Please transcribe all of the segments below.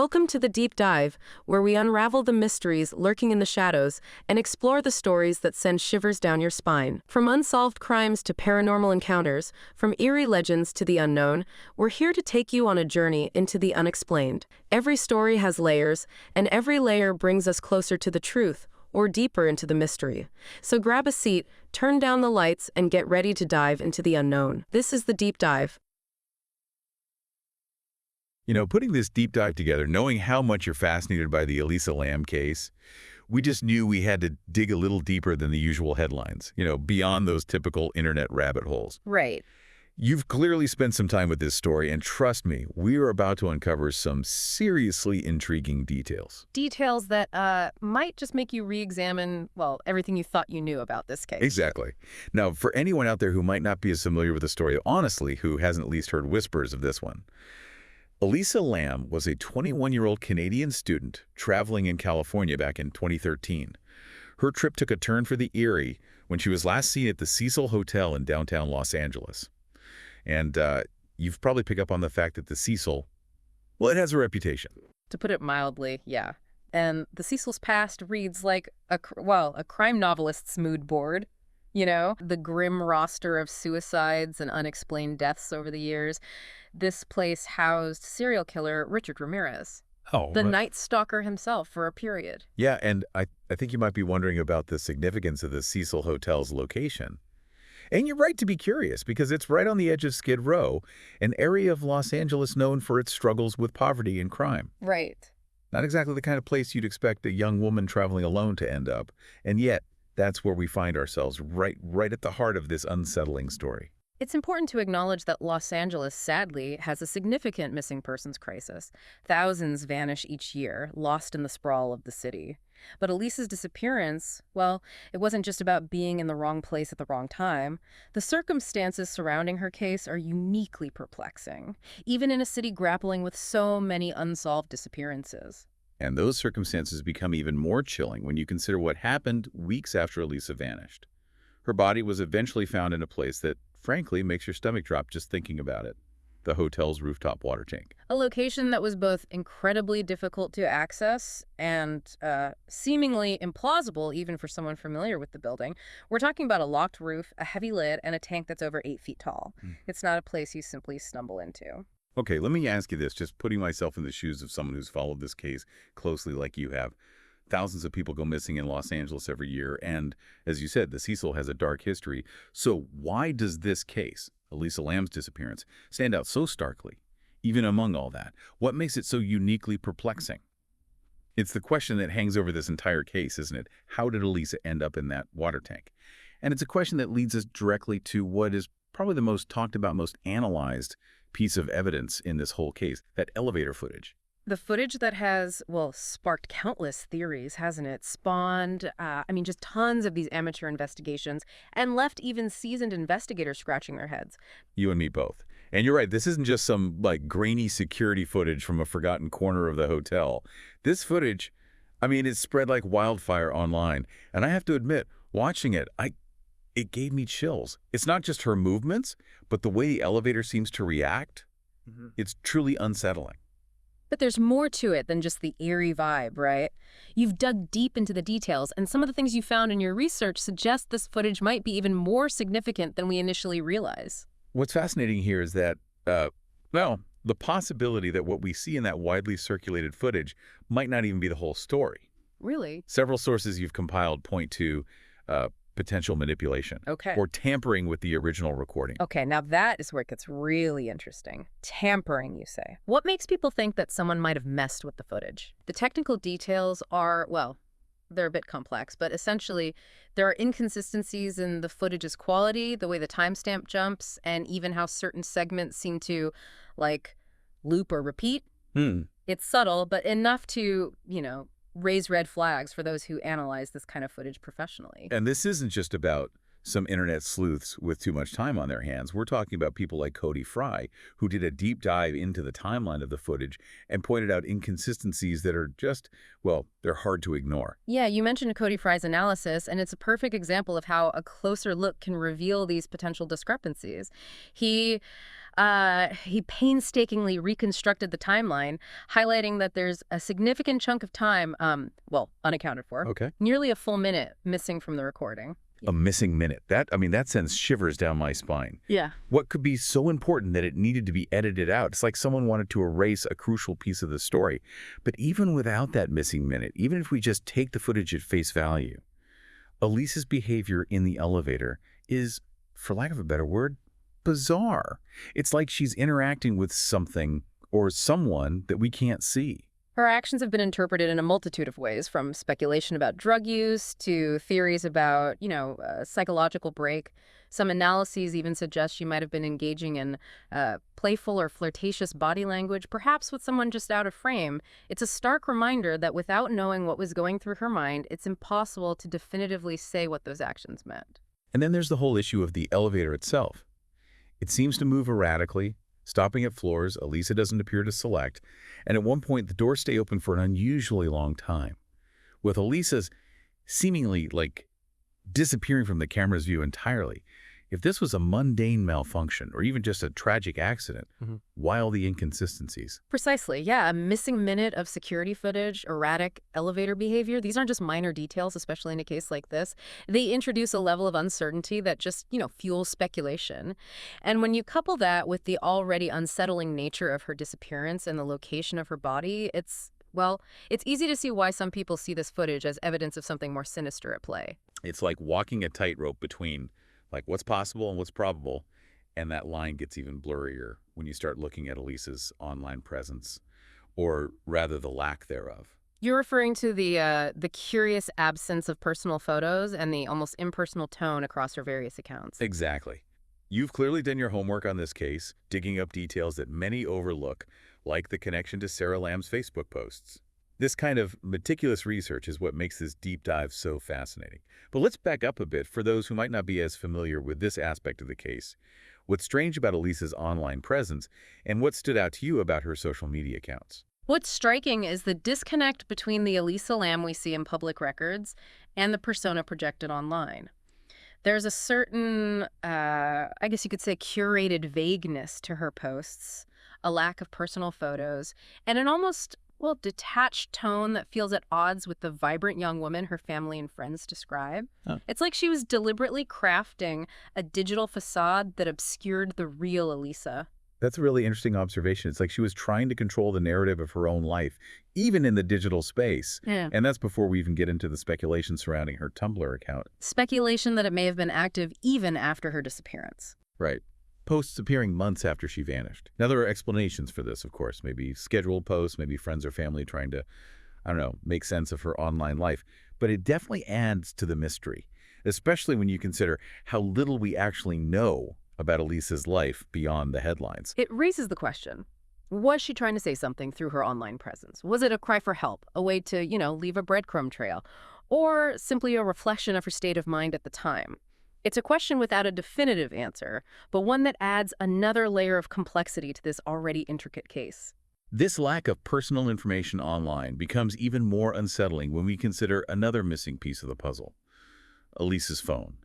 Welcome to the Deep Dive, where we unravel the mysteries lurking in the shadows and explore the stories that send shivers down your spine. From unsolved crimes to paranormal encounters, from eerie legends to the unknown, we're here to take you on a journey into the unexplained. Every story has layers, and every layer brings us closer to the truth or deeper into the mystery. So grab a seat, turn down the lights, and get ready to dive into the unknown. This is the Deep Dive. You know, putting this deep dive together, knowing how much you're fascinated by the Elisa Lam case, we just knew we had to dig a little deeper than the usual headlines, beyond those typical internet rabbit holes. Right. You've clearly spent some time with this story, and trust me, we are about to uncover some seriously intriguing details. Details that might just make you re-examine, everything you thought you knew about this case. Exactly. Now, for anyone out there who might not be as familiar with the story, honestly, who hasn't at least heard whispers of this one, Elisa Lam was a 21-year-old Canadian student traveling in California back in 2013. Her trip took a turn for the eerie when she was last seen at the Cecil Hotel in downtown Los Angeles. And you've probably picked up on the fact that the Cecil, it has a reputation. To put it mildly, yeah. And the Cecil's past reads like a crime novelist's mood board. The grim roster of suicides and unexplained deaths over the years. This place housed serial killer Richard Ramirez, the Night Stalker himself for a period. Yeah, and I think you might be wondering about the significance of the Cecil Hotel's location. And you're right to be curious, because it's right on the edge of Skid Row, an area of Los Angeles known for its struggles with poverty and crime. Right. Not exactly the kind of place you'd expect a young woman traveling alone to end up, and yet that's where we find ourselves, right at the heart of this unsettling story. It's important to acknowledge that Los Angeles, sadly, has a significant missing persons crisis. Thousands vanish each year, lost in the sprawl of the city. But Elisa's disappearance, it wasn't just about being in the wrong place at the wrong time. The circumstances surrounding her case are uniquely perplexing, even in a city grappling with so many unsolved disappearances. And those circumstances become even more chilling when you consider what happened weeks after Elisa vanished. Her body was eventually found in a place that, frankly, makes your stomach drop just thinking about it: the hotel's rooftop water tank. A location that was both incredibly difficult to access and seemingly implausible even for someone familiar with the building. We're talking about a locked roof, a heavy lid, and a tank that's over 8 feet tall. It's not a place you simply stumble into. Okay, let me ask you this, just putting myself in the shoes of someone who's followed this case closely like you have. Thousands of people go missing in Los Angeles every year, and as you said, the Cecil has a dark history. So why does this case, Elisa Lam's disappearance, stand out so starkly, even among all that? What makes it so uniquely perplexing? It's the question that hangs over this entire case, isn't it? How did Elisa end up in that water tank? And it's a question that leads us directly to what is probably the most talked about, most analyzed piece of evidence in this whole case, that elevator footage. The footage that has, sparked countless theories, hasn't it? Spawned, just tons of these amateur investigations, and left even seasoned investigators scratching their heads. You and me both. And you're right, this isn't just some, grainy security footage from a forgotten corner of the hotel. This footage, it's spread like wildfire online. And I have to admit, watching it, it gave me chills. It's not just her movements, but the way the elevator seems to react. It's truly unsettling. But there's more to it than just the eerie vibe, right? You've dug deep into the details, and some of the things you found in your research suggest this footage might be even more significant than we initially realize. What's fascinating here is that, the possibility that what we see in that widely circulated footage might not even be the whole story. Really? Several sources you've compiled point to potential manipulation. Okay. Or tampering with the original recording. Okay, now that is where it gets really interesting. Tampering, you say. What makes people think that someone might have messed with the footage? The technical details are, they're a bit complex, but essentially there are inconsistencies in the footage's quality, the way the timestamp jumps, and even how certain segments seem to, loop or repeat. It's subtle, but enough to, raise red flags for those who analyze this kind of footage professionally. And this isn't just about some internet sleuths with too much time on their hands. We're talking about people like Cody Fry, who did a deep dive into the timeline of the footage and pointed out inconsistencies that are just, well, they're hard to ignore. Yeah, you mentioned Cody Fry's analysis, and it's a perfect example of how a closer look can reveal these potential discrepancies. He he painstakingly reconstructed the timeline, highlighting that there's a significant chunk of time, well, unaccounted for, Okay. nearly a full minute missing from the recording. A missing minute. That sends shivers down my spine. Yeah. What could be so important that it needed to be edited out? It's like someone wanted to erase a crucial piece of the story. But even without that missing minute, even if we just take the footage at face value, Elisa's behavior in the elevator is, for lack of a better word, bizarre. It's like she's interacting with something or someone that we can't see. Her actions have been interpreted in a multitude of ways, from speculation about drug use to theories about, a psychological break. Some analyses even suggest she might have been engaging in playful or flirtatious body language, perhaps with someone just out of frame. It's a stark reminder that without knowing what was going through her mind, it's impossible to definitively say what those actions meant. And then there's the whole issue of the elevator itself. It seems to move erratically, stopping at floors Elisa doesn't appear to select, and at one point the doors stay open for an unusually long time, with Elisa's seemingly, disappearing from the camera's view entirely. If this was a mundane malfunction, or even just a tragic accident, why all the inconsistencies? Precisely, yeah. A missing minute of security footage, erratic elevator behavior, these aren't just minor details, especially in a case like this. They introduce a level of uncertainty that just, fuels speculation. And when you couple that with the already unsettling nature of her disappearance and the location of her body, it's easy to see why some people see this footage as evidence of something more sinister at play. It's like walking a tightrope between what's possible and what's probable, and that line gets even blurrier when you start looking at Elisa's online presence, or rather the lack thereof. You're referring to the curious absence of personal photos and the almost impersonal tone across her various accounts. Exactly. You've clearly done your homework on this case, digging up details that many overlook, like the connection to Sarah Lamb's Facebook posts. This kind of meticulous research is what makes this deep dive so fascinating. But let's back up a bit for those who might not be as familiar with this aspect of the case. What's strange about Elisa's online presence, and what stood out to you about her social media accounts? What's striking is the disconnect between the Elisa Lam we see in public records and the persona projected online. There's a certain, I guess you could say, curated vagueness to her posts, a lack of personal photos, and an almost detached tone that feels at odds with the vibrant young woman her family and friends describe. Oh. It's like she was deliberately crafting a digital facade that obscured the real Elisa. That's a really interesting observation. It's like she was trying to control the narrative of her own life, even in the digital space. Yeah. And that's before we even get into the speculation surrounding her Tumblr account. Speculation that it may have been active even after her disappearance. Right. Posts appearing months after she vanished. Now, there are explanations for this, of course. Maybe scheduled posts, maybe friends or family trying to, make sense of her online life. But it definitely adds to the mystery, especially when you consider how little we actually know about Elisa's life beyond the headlines. It raises the question, was she trying to say something through her online presence? Was it a cry for help, a way to, leave a breadcrumb trail, or simply a reflection of her state of mind at the time? It's a question without a definitive answer, but one that adds another layer of complexity to this already intricate case. This lack of personal information online becomes even more unsettling when we consider another missing piece of the puzzle, Elisa's phone.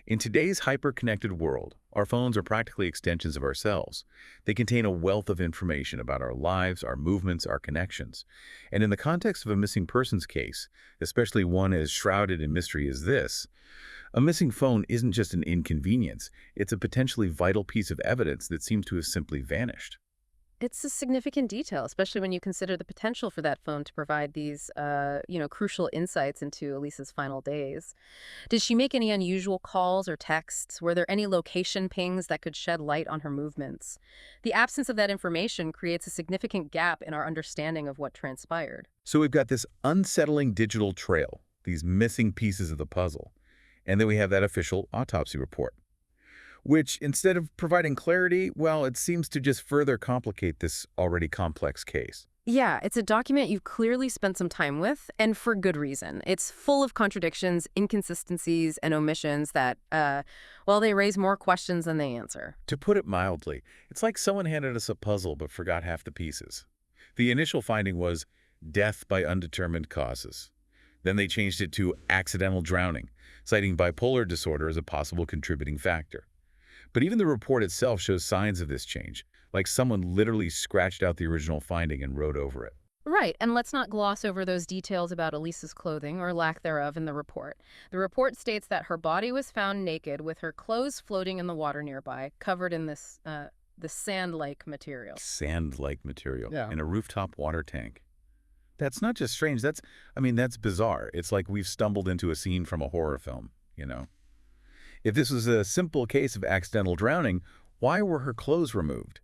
In today's hyper-connected world, our phones are practically extensions of ourselves. They contain a wealth of information about our lives, our movements, our connections. And in the context of a missing persons case, especially one as shrouded in mystery as this, a missing phone isn't just an inconvenience. It's a potentially vital piece of evidence that seems to have simply vanished. It's a significant detail, especially when you consider the potential for that phone to provide these, crucial insights into Elisa's final days. Did she make any unusual calls or texts? Were there any location pings that could shed light on her movements? The absence of that information creates a significant gap in our understanding of what transpired. So we've got this unsettling digital trail, these missing pieces of the puzzle. And then we have that official autopsy report, which instead of providing clarity, it seems to just further complicate this already complex case. Yeah, it's a document you clearly spent some time with, and for good reason. It's full of contradictions, inconsistencies, and omissions that, well, they raise more questions than they answer. To put it mildly, it's like someone handed us a puzzle but forgot half the pieces. The initial finding was death by undetermined causes. Then they changed it to accidental drowning, citing bipolar disorder as a possible contributing factor. But even the report itself shows signs of this change, like someone literally scratched out the original finding and wrote over it. Right, and let's not gloss over those details about Elisa's clothing, or lack thereof, in the report. The report states that her body was found naked with her clothes floating in the water nearby, covered in this sand-like material. Sand-like material Yeah. in a rooftop water tank. That's not just strange, that's bizarre. It's like we've stumbled into a scene from a horror film, you know? If this was a simple case of accidental drowning, why were her clothes removed?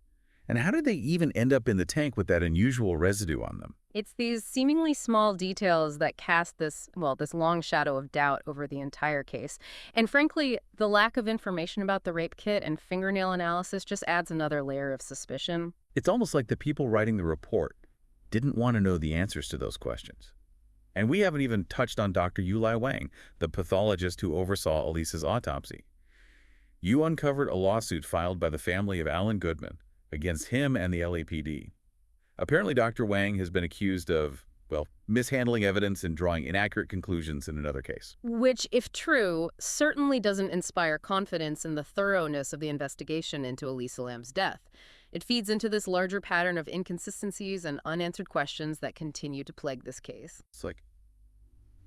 And how did they even end up in the tank with that unusual residue on them? It's these seemingly small details that cast this long shadow of doubt over the entire case. And frankly, the lack of information about the rape kit and fingernail analysis just adds another layer of suspicion. It's almost like the people writing the report didn't want to know the answers to those questions. And we haven't even touched on Dr. Yulai Wang, the pathologist who oversaw Elisa's autopsy. You uncovered a lawsuit filed by the family of Alan Goodman against him and the LAPD. Apparently, Dr. Wang has been accused of, mishandling evidence and drawing inaccurate conclusions in another case. Which, if true, certainly doesn't inspire confidence in the thoroughness of the investigation into Elisa Lam's death. It feeds into this larger pattern of inconsistencies and unanswered questions that continue to plague this case. It's like,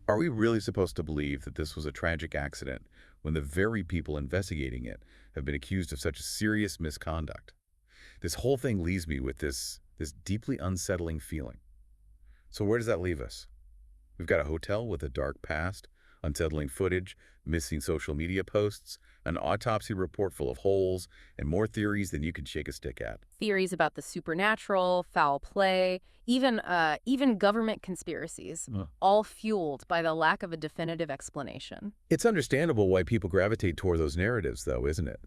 are we really supposed to believe that this was a tragic accident when the very people investigating it have been accused of such serious misconduct? This whole thing leaves me with this deeply unsettling feeling. So where does that leave us? We've got a hotel with a dark past, unsettling footage, missing social media posts, an autopsy report full of holes, and more theories than you can shake a stick at. Theories about the supernatural, foul play, even government conspiracies, all fueled by the lack of a definitive explanation. It's understandable why people gravitate toward those narratives, though, isn't it?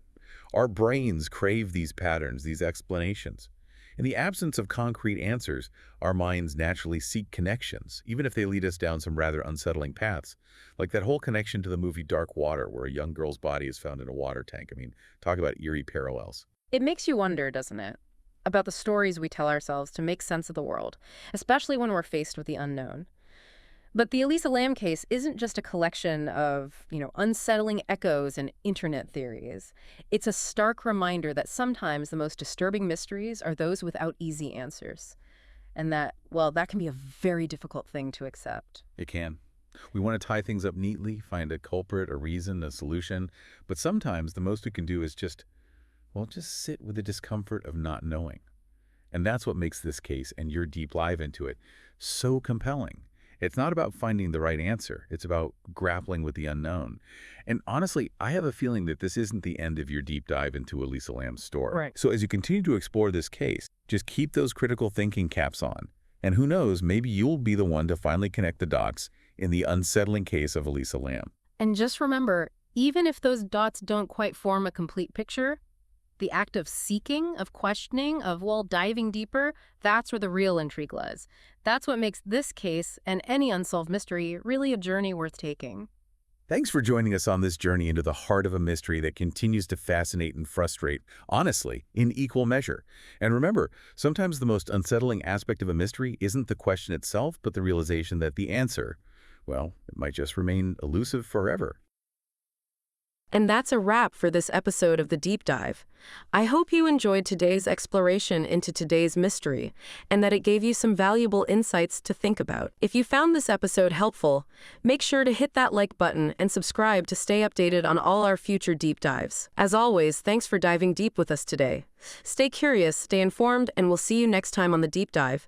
Our brains crave these patterns, these explanations. In the absence of concrete answers, our minds naturally seek connections, even if they lead us down some rather unsettling paths, like that whole connection to the movie Dark Water, where a young girl's body is found in a water tank. Talk about eerie parallels. It makes you wonder, doesn't it, about the stories we tell ourselves to make sense of the world, especially when we're faced with the unknown. But the Elisa Lam case isn't just a collection of, unsettling echoes and internet theories. It's a stark reminder that sometimes the most disturbing mysteries are those without easy answers. And that can be a very difficult thing to accept. It can. We want to tie things up neatly, find a culprit, a reason, a solution. But sometimes the most we can do is just sit with the discomfort of not knowing. And that's what makes this case and your deep dive into it so compelling. It's not about finding the right answer. It's about grappling with the unknown. And honestly, I have a feeling that this isn't the end of your deep dive into Elisa Lam's story. Right. So as you continue to explore this case, just keep those critical thinking caps on. And who knows, maybe you'll be the one to finally connect the dots in the unsettling case of Elisa Lam. And just remember, even if those dots don't quite form a complete picture, the act of seeking, of questioning, of, diving deeper, that's where the real intrigue lies. That's what makes this case and any unsolved mystery really a journey worth taking. Thanks for joining us on this journey into the heart of a mystery that continues to fascinate and frustrate, honestly, in equal measure. And remember, sometimes the most unsettling aspect of a mystery isn't the question itself, but the realization that the answer, it might just remain elusive forever. And that's a wrap for this episode of The Deep Dive. I hope you enjoyed today's exploration into today's mystery, and that it gave you some valuable insights to think about. If you found this episode helpful, make sure to hit that like button and subscribe to stay updated on all our future deep dives. As always, thanks for diving deep with us today. Stay curious, stay informed, and we'll see you next time on The Deep Dive.